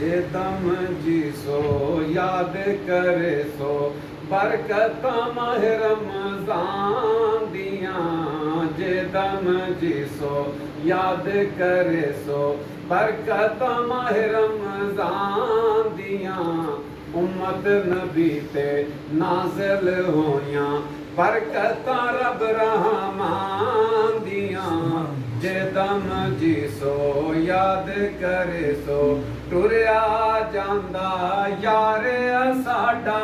जे दम जी सो याद करे सो बरकत माह रमज़ान दियां। जे दम जी सो याद करे सो बरकत माह रमज़ान दियां। उम्मत नबी ते नाज़िल होयां बरकत रब रहमान दियां। जे दम जी सो याद करे सो टुरिया जांदा यार साडा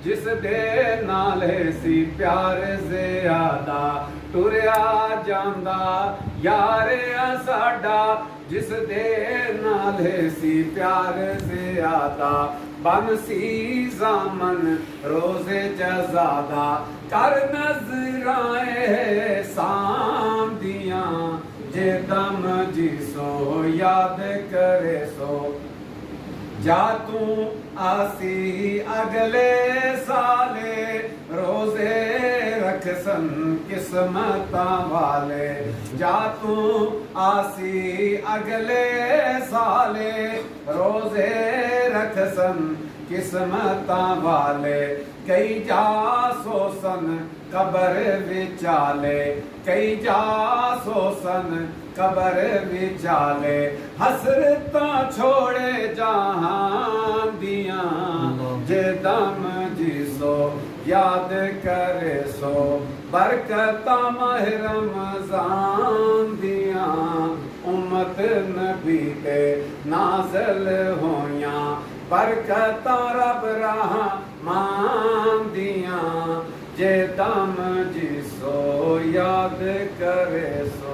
जिस दे नाले सी प्यार ज़ियादा। टुरिया जांदा यार साडा जिस दे नाले सी प्यार ज़ियादा। बनसी ज़ामन रोज़े जज़ादा कर नज़राए साम दियां। जे दम जी सो याद करे सो जा तू आसी अगले साले रोज़े रख सन किस्मतां वाले। जा तू आसी अगले साले रोज़े रख सन किस्मतां वाले। कई जा सो सन कबर विचाले कई जा सो सन कबर विचाले। हसरतां छोड़े जहान दियां। जे दम जी सो याद करे सो बरकत माह रमज़ान दियां। उम्मत नबी ते नाज़िल होयां बरकत रब रहमान दियां। जे दम जी सो याद करे सो